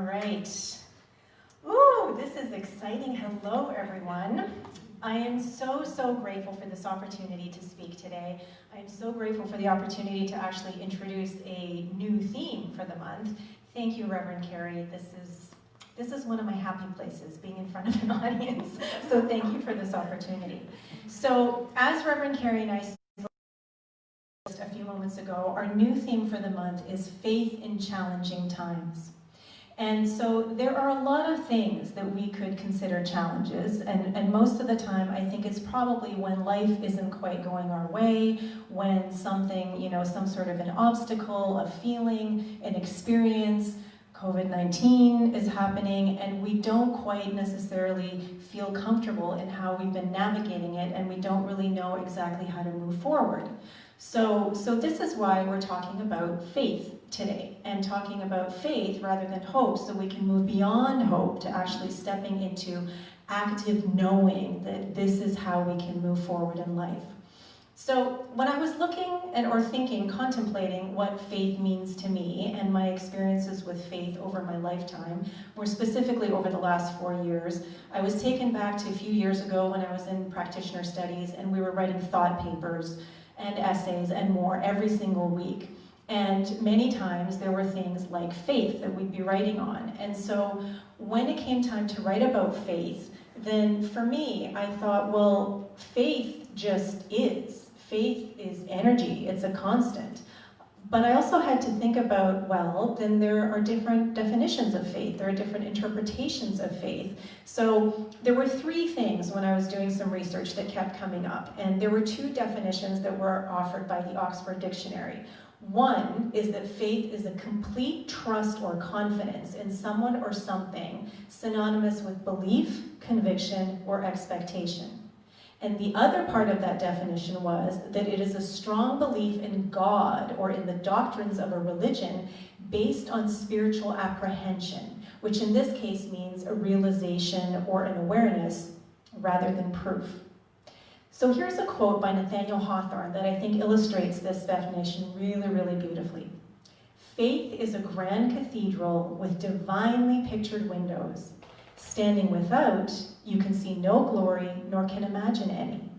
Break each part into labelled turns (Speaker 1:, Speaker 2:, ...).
Speaker 1: right. Ooh, this is exciting. Hello, everyone. I am so grateful for this opportunity to speak today. I am so grateful for the opportunity to actually introduce a new theme for the month. Thank you, Reverend Carrie. This is one of my happy places, being in front of an audience. So thank you for this opportunity. So as Reverend Carrie and I said a few moments ago, our new theme for the month is Faith in Challenging Times. And so there are a lot of things that we could consider challenges, and most of the time I think it's probably when life isn't quite going our way, when something, some sort of an obstacle, a feeling, an experience, COVID-19 is happening, and we don't quite necessarily feel comfortable in how we've been navigating it, and we don't really know exactly how to move forward. So this is why we're talking about faith today, and talking about faith rather than hope, so we can move beyond hope to actually stepping into active knowing that this is how we can move forward in life. So when I was looking or thinking, contemplating what faith means to me and my experiences with faith over my lifetime, more specifically over the last 4 years, I was taken back to a few years ago when I was in practitioner studies and we were writing thought papers and essays and more every single week. And many times there were things like faith that we'd be writing on. And so when it came time to write about faith, then for me, I thought, well, faith just is. Faith is energy, it's a constant. But I also had to think about, well, then there are different definitions of faith, there are different interpretations of faith. So there were 3 things when I was doing some research that kept coming up, and there were 2 definitions that were offered by the Oxford Dictionary. One is that faith is a complete trust or confidence in someone or something, synonymous with belief, conviction, or expectation. And the other part of that definition was that it is a strong belief in God or in the doctrines of a religion based on spiritual apprehension, which in this case means a realization or an awareness rather than proof. So here's a quote by Nathaniel Hawthorne that I think illustrates this definition really beautifully. Faith is a grand cathedral with divinely pictured windows. Standing without, you can see no glory nor can imagine any.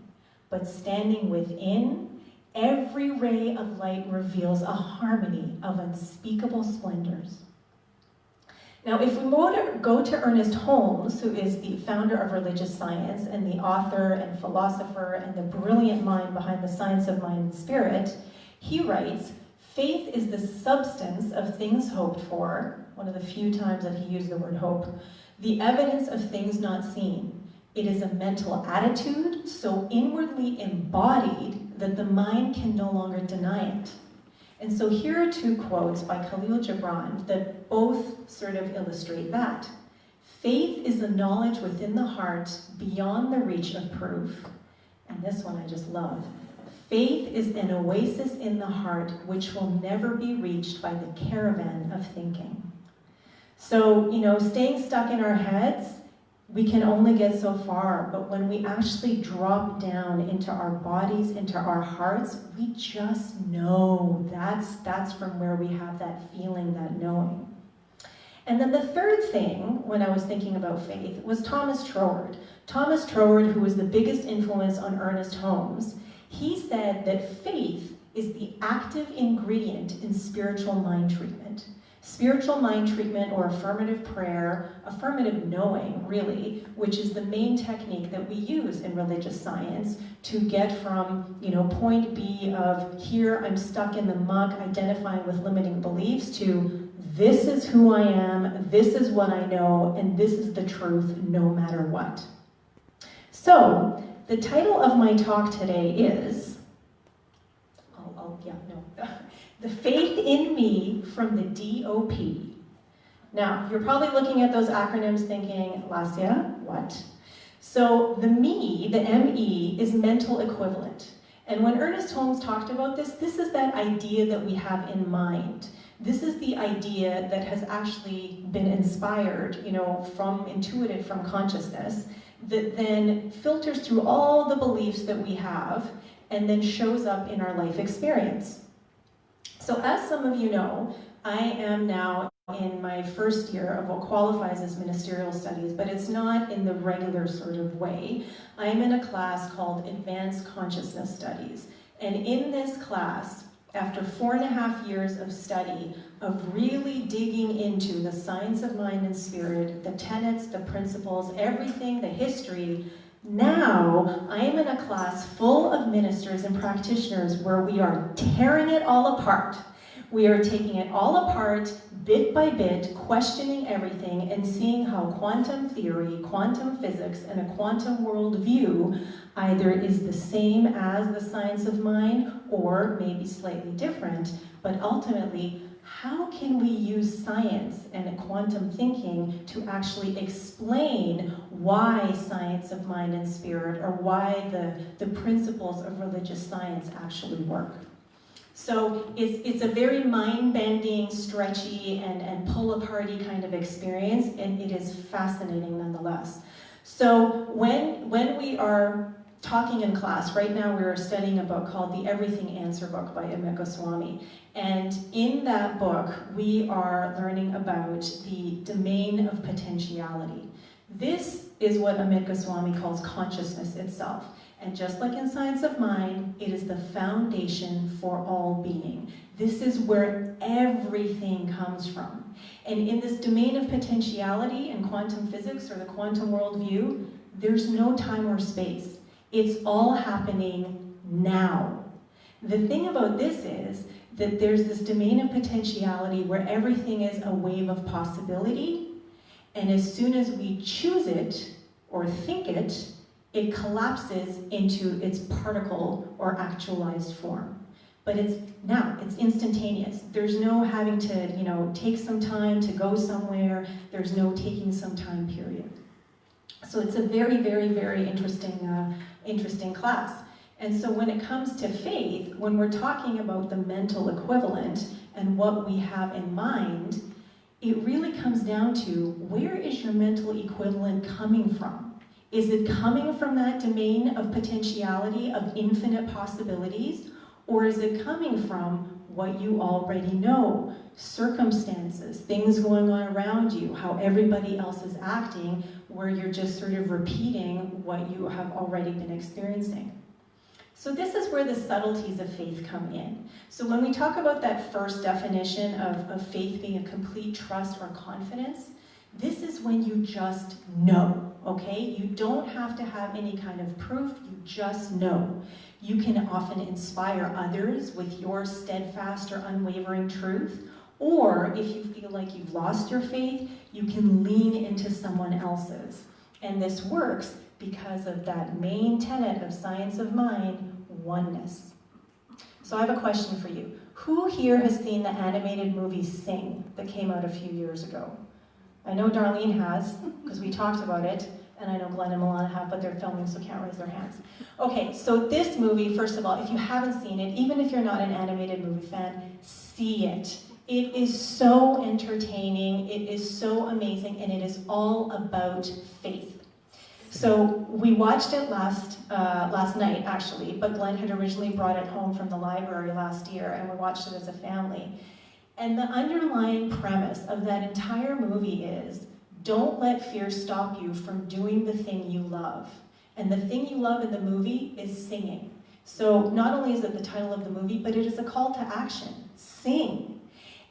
Speaker 1: But standing within, every ray of light reveals a harmony of unspeakable splendors. Now, if we go to Ernest Holmes, who is the founder of religious science and the author and philosopher and the brilliant mind behind the science of mind and spirit, he writes, faith is the substance of things hoped for, one of the few times that he used the word hope, the evidence of things not seen. It is a mental attitude so inwardly embodied that the mind can no longer deny it. And so here are 2 quotes by Khalil Gibran that both sort of illustrate that. Faith is a knowledge within the heart beyond the reach of proof. And this one I just love. Faith is an oasis in the heart which will never be reached by the caravan of thinking. So, staying stuck in our heads, we can only get so far, but when we actually drop down into our bodies, into our hearts, we just know. That's from where we have that feeling, that knowing. And then the third thing, when I was thinking about faith, was Thomas Troward. Thomas Troward, who was the biggest influence on Ernest Holmes, he said that faith is the active ingredient in spiritual mind treatment. Spiritual mind treatment, or affirmative prayer, affirmative knowing, really, which is the main technique that we use in religious science to get from, point B of here I'm stuck in the muck, identifying with limiting beliefs, to this is who I am, this is what I know, and this is the truth no matter what. So, the title of my talk today is, The Faith in Me from the D.O.P. Now, you're probably looking at those acronyms thinking, Lesia, what? So the me, the M-E, is mental equivalent. And when Ernest Holmes talked about this is that idea that we have in mind. This is the idea that has actually been inspired, intuited from consciousness, that then filters through all the beliefs that we have and then shows up in our life experience. So as some of you know, I am now in my first year of what qualifies as ministerial studies, but it's not in the regular sort of way. I'm in a class called Advanced Consciousness Studies. And in this class, after 4.5 years of study, of really digging into the science of mind and spirit, the tenets, the principles, everything, the history, now I am in a class full of ministers and practitioners where we are tearing it all apart. We are taking it all apart, bit by bit, questioning everything and seeing how quantum theory, quantum physics, and a quantum worldview either is the same as the science of mind or maybe slightly different, but ultimately, how can we use science and quantum thinking to actually explain why science of mind and spirit, or why the principles of religious science actually work? So it's a very mind-bending, stretchy, and pull-aparty kind of experience, and it is fascinating nonetheless. So when we are talking in class, right now we are studying a book called The Everything Answer book by Amit Goswami. And in that book, we are learning about the domain of potentiality. This is what Amit Goswami calls consciousness itself. And just like in science of mind, it is the foundation for all being. This is where everything comes from. And in this domain of potentiality and quantum physics, or the quantum worldview, there's no time or space. It's all happening now. The thing about this is that there's this domain of potentiality where everything is a wave of possibility, and as soon as we choose it or think it, it collapses into its particle or actualized form. But it's instantaneous. There's no having to, take some time to go somewhere. There's no taking some time period. So it's a very, very, very interesting class. And so when it comes to faith, when we're talking about the mental equivalent and what we have in mind, it really comes down to, where is your mental equivalent coming from? Is it coming from that domain of potentiality, of infinite possibilities? Or is it coming from what you already know? Circumstances, things going on around you, how everybody else is acting, where you're just sort of repeating what you have already been experiencing. So this is where the subtleties of faith come in. So when we talk about that first definition of faith being a complete trust or confidence, this is when you just know, okay? You don't have to have any kind of proof, you just know. You can often inspire others with your steadfast or unwavering truth, or if you feel like you've lost your faith, you can lean into someone else's. And this works because of that main tenet of science of mind, oneness. So I have a question for you. Who here has seen the animated movie Sing that came out a few years ago? I know Darlene has, because we talked about it, and I know Glenn and Milana have, but they're filming, so can't raise their hands. Okay, so this movie, first of all, if you haven't seen it, even if you're not an animated movie fan, see it. It is so entertaining, it is so amazing, and it is all about faith. So we watched it last night, actually, but Glenn had originally brought it home from the library last year, and we watched it as a family. And the underlying premise of that entire movie is, don't let fear stop you from doing the thing you love. And the thing you love in the movie is singing. So not only is it the title of the movie, but it is a call to action. Sing.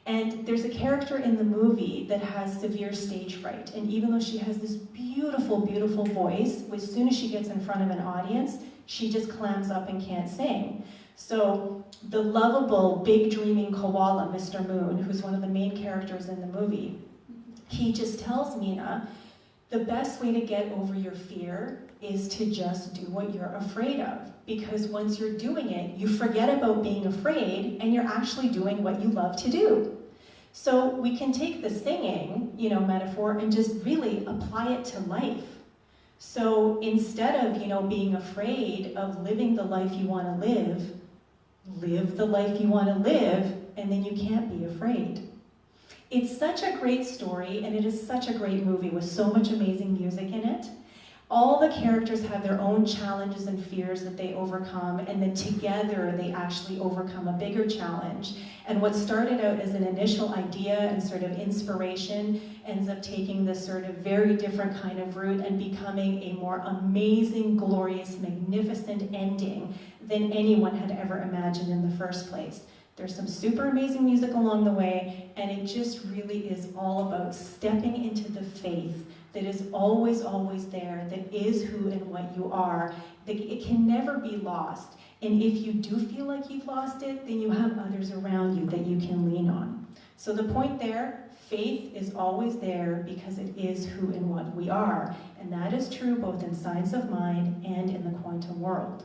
Speaker 1: And there's a character in the movie that has severe stage fright. And even though she has this beautiful, beautiful voice, as soon as she gets in front of an audience, she just clams up and can't sing. So the lovable, big dreaming koala, Mr. Moon, who's one of the main characters in the movie, he just tells Mina, the best way to get over your fear is to just do what you're afraid of. Because once you're doing it, you forget about being afraid and you're actually doing what you love to do. So we can take the singing, metaphor and just really apply it to life. So instead of, being afraid of living the life you want to live the life you want to live, and then you can't be afraid. It's such a great story, and it is such a great movie with so much amazing music in it. All the characters have their own challenges and fears that they overcome, and then together they actually overcome a bigger challenge. And what started out as an initial idea and sort of inspiration ends up taking this sort of very different kind of route and becoming a more amazing, glorious, magnificent ending than anyone had ever imagined in the first place. There's some super amazing music along the way, and it just really is all about stepping into the faith that is always, always there, that is who and what you are. It can never be lost. And if you do feel like you've lost it, then you have others around you that you can lean on. So the point there, faith is always there because it is who and what we are. And that is true both in science of mind and in the quantum world.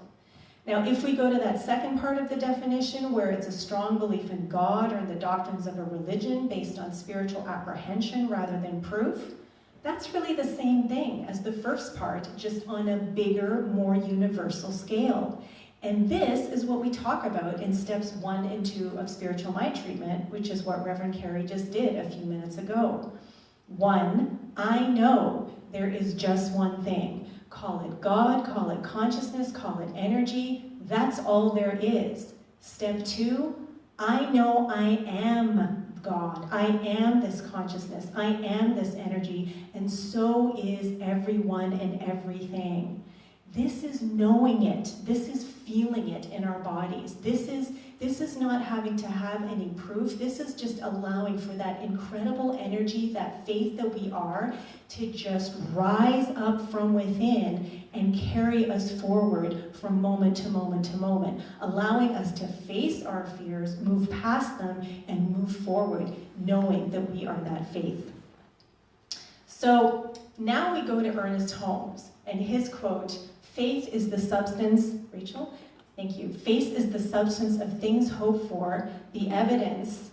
Speaker 1: Now, if we go to that second part of the definition, where it's a strong belief in God or in the doctrines of a religion based on spiritual apprehension rather than proof, that's really the same thing as the first part, just on a bigger, more universal scale. And this is what we talk about in steps 1 and 2 of spiritual mind treatment, which is what Reverend Carey just did a few minutes ago. 1, I know there is just one thing. Call it God, call it consciousness, call it energy. That's all there is. Step 2, I know I am God. I am this consciousness. I am this energy. And so is everyone and everything. This is knowing it. This is feeling it in our bodies. This is not having to have any proof. This is just allowing for that incredible energy, that faith that we are, to just rise up from within and carry us forward from moment to moment to moment, allowing us to face our fears, move past them, and move forward, knowing that we are that faith. So now we go to Ernest Holmes and his quote, "Faith is the substance," Rachel, thank you. "Faith is the substance of things hoped for, the evidence,"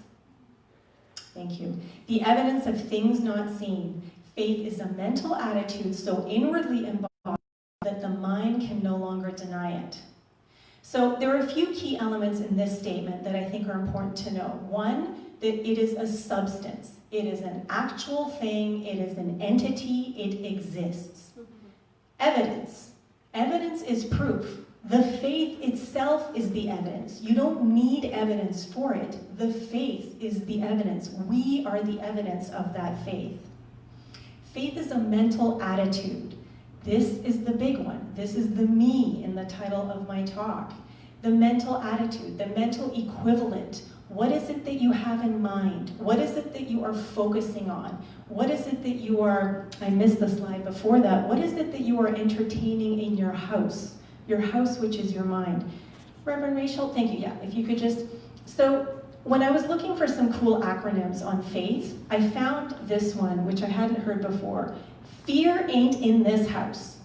Speaker 1: thank you, "the evidence of things not seen. Faith is a mental attitude so inwardly embodied that the mind can no longer deny it." So there are a few key elements in this statement that I think are important to know. 1, that it is a substance. It is an actual thing. It is an entity. It exists. Evidence. Evidence is proof. The faith itself is the evidence. You don't need evidence for it. The faith is the evidence. We are the evidence of that faith. Faith is a mental attitude. This is the big one. This is the me in the title of my talk. The mental attitude, the mental equivalent. What is it that you have in mind? What is it that you are focusing on? What is it that you are, I missed the slide before that, what is it that you are entertaining in your house? Your house, which is your mind. Reverend Rachel, thank you, yeah, if you could just, so when I was looking for some cool acronyms on faith, I found this one, which I hadn't heard before. Fear ain't in this house.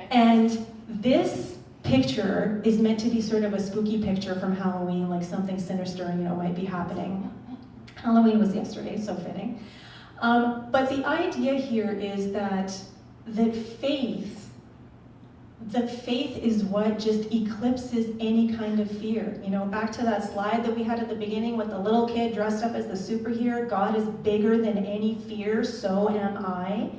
Speaker 1: And this picture is meant to be sort of a spooky picture from Halloween, like something sinister, might be happening. Halloween was yesterday, so fitting. But the idea here is that faith is what just eclipses any kind of fear. Back to that slide that we had at the beginning with the little kid dressed up as the superhero, God is bigger than any fear, so am I.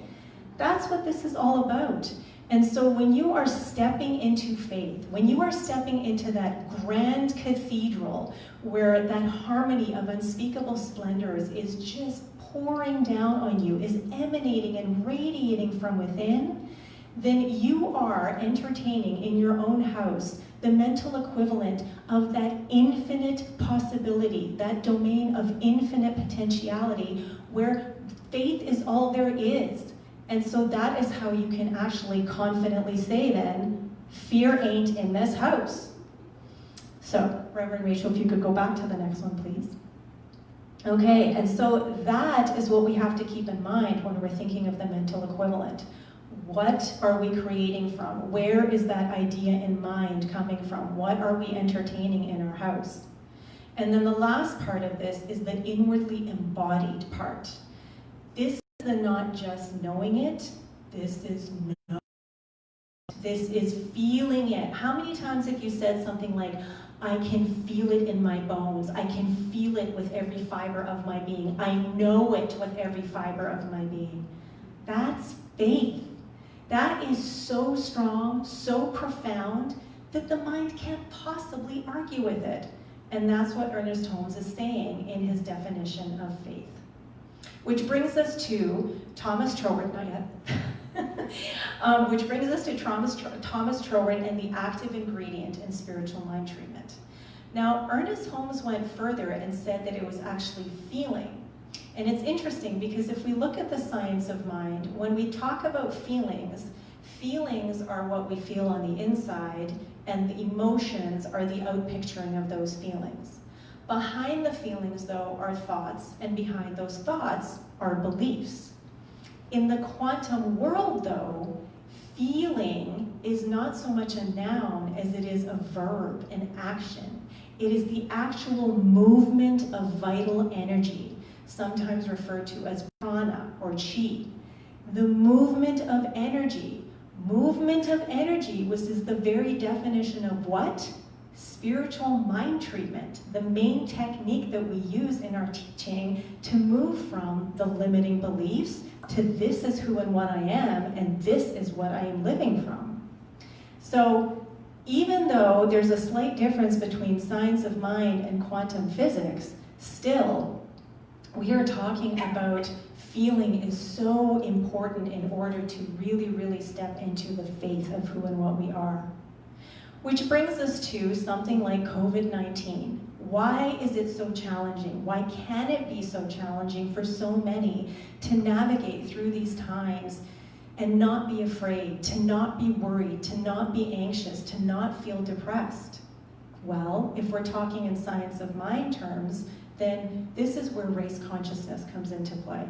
Speaker 1: That's what this is all about. And so when you are stepping into faith, when you are stepping into that grand cathedral where that harmony of unspeakable splendors is just pouring down on you, is emanating and radiating from within, then you are entertaining in your own house the mental equivalent of that infinite possibility, that domain of infinite potentiality where faith is all there is. And so that is how you can actually confidently say then, fear ain't in this house. So, Reverend Rachel, if you could go back to the next one, please. Okay, and so that is what we have to keep in mind when we're thinking of the mental equivalent. What are we creating from? Where is that idea in mind coming from? What are we entertaining in our house? And then the last part of this is the inwardly embodied part. This is the not just knowing it, this is knowing it. This is feeling it. How many times have you said something like, I can feel it in my bones. I can feel it with every fiber of my being. I know it with every fiber of my being. That's faith. That is so strong, so profound, that the mind can't possibly argue with it. And that's what Ernest Holmes is saying in his definition of faith. Which brings us to Thomas Troward, not yet, which brings us to Thomas Troward and the active ingredient in spiritual mind treatment. Now, Ernest Holmes went further and said that it was actually feeling. And it's interesting because if we look at the science of mind, when we talk about feelings, feelings are what we feel on the inside, and the emotions are the outpicturing of those feelings. Behind the feelings, though, are thoughts, and behind those thoughts are beliefs. In the quantum world, though, feeling is not so much a noun as it is a verb, an action. It is the actual movement of vital energy, sometimes referred to as prana or chi. The movement of energy. Movement of energy is the very definition of what? Spiritual mind treatment, the main technique that we use in our teaching to move from the limiting beliefs to this is who and what I am, and this is what I am living from. So even though there's a slight difference between science of mind and quantum physics, still, we are talking about feeling is so important in order to really, really step into the faith of who and what we are. Which brings us to something like COVID-19. Why is it so challenging? Why can it be so challenging for so many to navigate through these times and not be afraid, to not be worried, to not be anxious, to not feel depressed? Well, if we're talking in science of mind terms, then this is where race consciousness comes into play.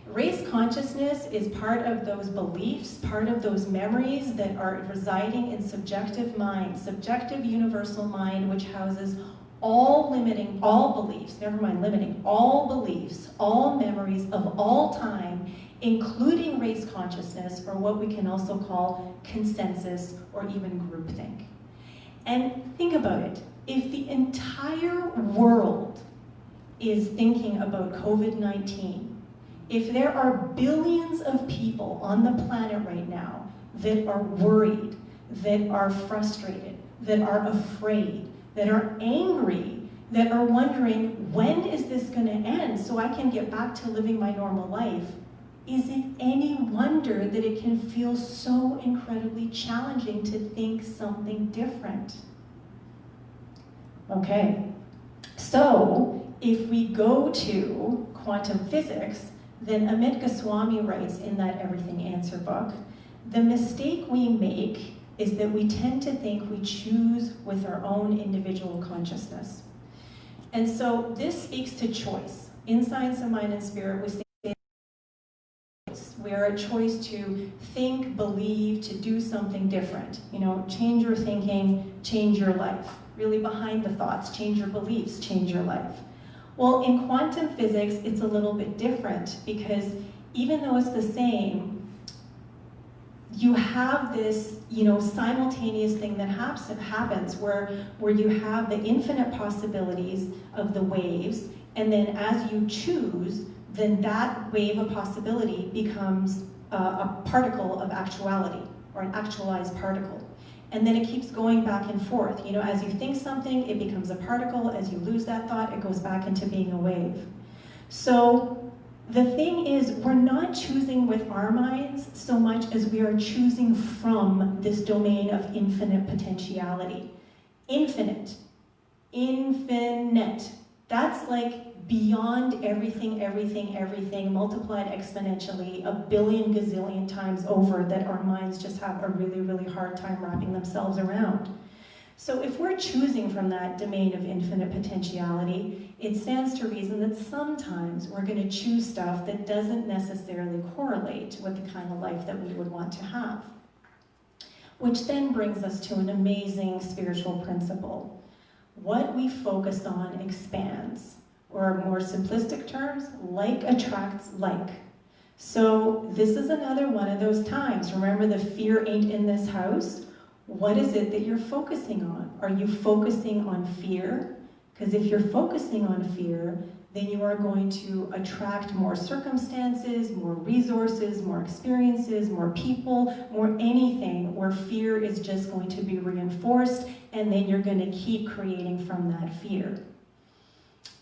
Speaker 1: Race consciousness is part of those beliefs, part of those memories that are residing in subjective mind, subjective universal mind, which houses all beliefs, never mind limiting, all beliefs, all memories of all time, including race consciousness, or what we can also call consensus or even groupthink. And think about it, if the entire world is thinking about COVID-19, if there are billions of people on the planet right now that are worried, that are frustrated, that are afraid, that are angry, that are wondering, when is this going to end so I can get back to living my normal life, is it any wonder that it can feel so incredibly challenging to think something different? Okay, so if we go to quantum physics, then Amit Goswami writes in that Everything Answer book, the mistake we make is that we tend to think we choose with our own individual consciousness. And so this speaks to choice. In Science of Mind and Spirit, we say we are a choice to think, believe, to do something different. You know, change your thinking, change your life. Really behind the thoughts, change your beliefs, change your life. Well, in quantum physics, it's a little bit different because even though it's the same, you have this, simultaneous thing that happens where you have the infinite possibilities of the waves, and then as you choose, then that wave of possibility becomes a particle of actuality, or an actualized particle. And then it keeps going back and forth. As you think something, it becomes a particle. As you lose that thought, it goes back into being a wave. So the thing is, we're not choosing with our minds so much as we are choosing from this domain of infinite potentiality. Infinite. Infinite. That's like beyond everything, everything, everything, multiplied exponentially a billion gazillion times over that our minds just have a really, really hard time wrapping themselves around. So if we're choosing from that domain of infinite potentiality, it stands to reason that sometimes we're going to choose stuff that doesn't necessarily correlate with the kind of life that we would want to have. Which then brings us to an amazing spiritual principle. What we focus on expands. Or more simplistic terms, like attracts like. So this is another one of those times. Remember, the fear ain't in this house. What is it that you're focusing on? Are you focusing on fear? Because if you're focusing on fear, then you are going to attract more circumstances, more resources, more experiences, more people, more anything where fear is just going to be reinforced, and then you're going to keep creating from that fear.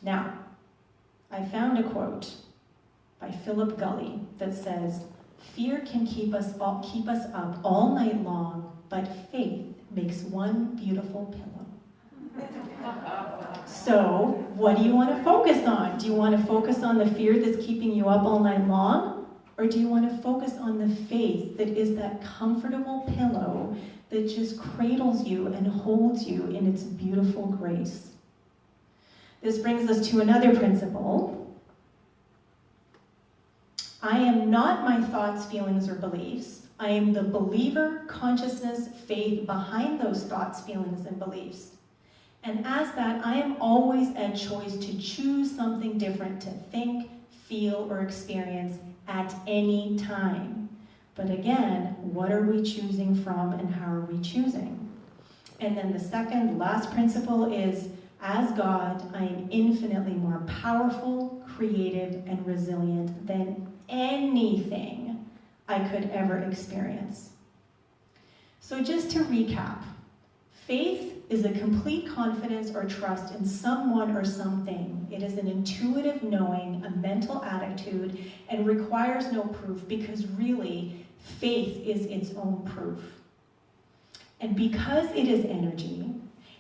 Speaker 1: Now, I found a quote by Philip Gully that says, "Fear can keep us up all night long, but faith makes one beautiful pillow." So, what do you want to focus on? Do you want to focus on the fear that's keeping you up all night long? Or do you want to focus on the faith that is that comfortable pillow that just cradles you and holds you in its beautiful grace? This brings us to another principle. I am not my thoughts, feelings, or beliefs. I am the believer, consciousness, faith behind those thoughts, feelings, and beliefs. And as that, I am always at choice to choose something different to think, feel, or experience at any time. But again, what are we choosing from and how are we choosing? And then the second, last principle is, as God, I am infinitely more powerful, creative, and resilient than anything I could ever experience. So just to recap, faith is a complete confidence or trust in someone or something. It is an intuitive knowing, a mental attitude, and requires no proof because really, faith is its own proof. And because it is energy,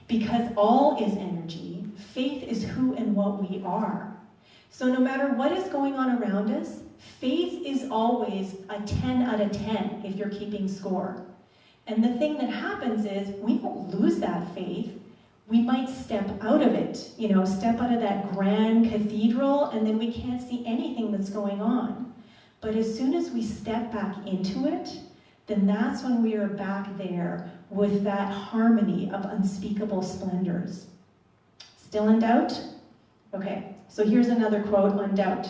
Speaker 1: because all is energy, faith is who and what we are. So no matter what is going on around us, faith is always a 10 out of 10 if you're keeping score. And the thing that happens is we won't lose that faith. We might step out of it, step out of that grand cathedral, and then we can't see anything that's going on. But as soon as we step back into it, then that's when we are back there with that harmony of unspeakable splendors. Still in doubt? Okay, so here's another quote on doubt.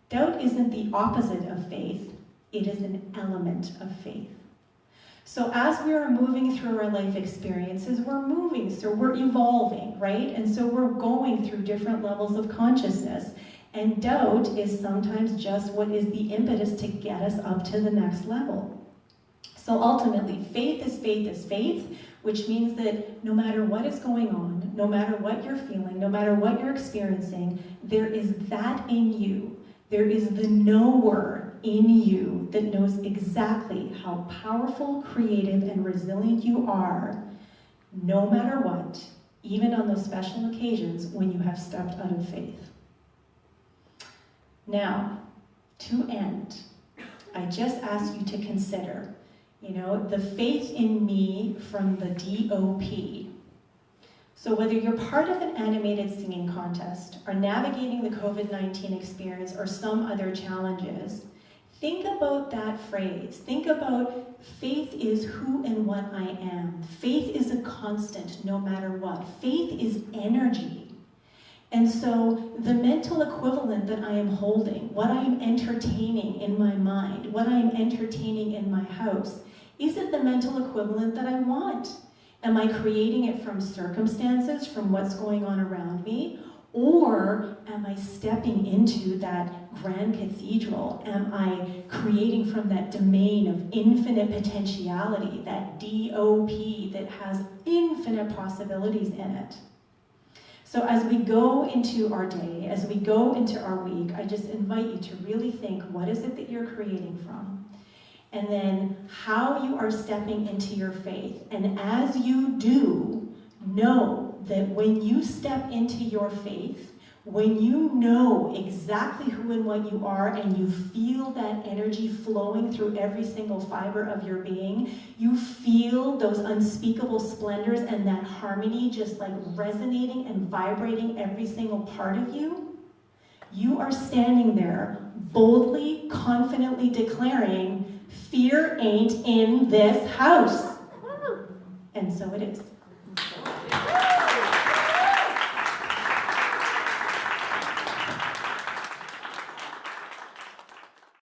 Speaker 1: Doubt isn't the opposite of faith, it is an element of faith. So as we are moving through our life experiences, we're evolving, right? And so we're going through different levels of consciousness. And doubt is sometimes just what is the impetus to get us up to the next level. So ultimately, faith is faith, which means that no matter what is going on, no matter what you're feeling, no matter what you're experiencing, there is that in you. There is the knower in you that knows exactly how powerful, creative, and resilient you are, no matter what, even on those special occasions when you have stepped out of faith. Now, to end, I just ask you to consider, the faith in me from the D.O.P. So whether you're part of an animated singing contest, or navigating the COVID-19 experience, or some other challenges, think about that phrase. Think about faith is who and what I am. Faith is a constant no matter what. Faith is energy. And so the mental equivalent that I am holding, what I am entertaining in my mind, what I am entertaining in my house, is it the mental equivalent that I want? Am I creating it from circumstances, from what's going on around me? Or am I stepping into that grand cathedral? Am I creating from that domain of infinite potentiality, that D.O.P that has infinite possibilities in it? So as we go into our day, as we go into our week, I just invite you to really think, what is it that you're creating from? And then how you are stepping into your faith. And as you do, know that when you step into your faith, when you know exactly who and what you are and you feel that energy flowing through every single fiber of your being, you feel those unspeakable splendors and that harmony just like resonating and vibrating every single part of you, you are standing there boldly, confidently declaring, fear ain't in this house. And so it is.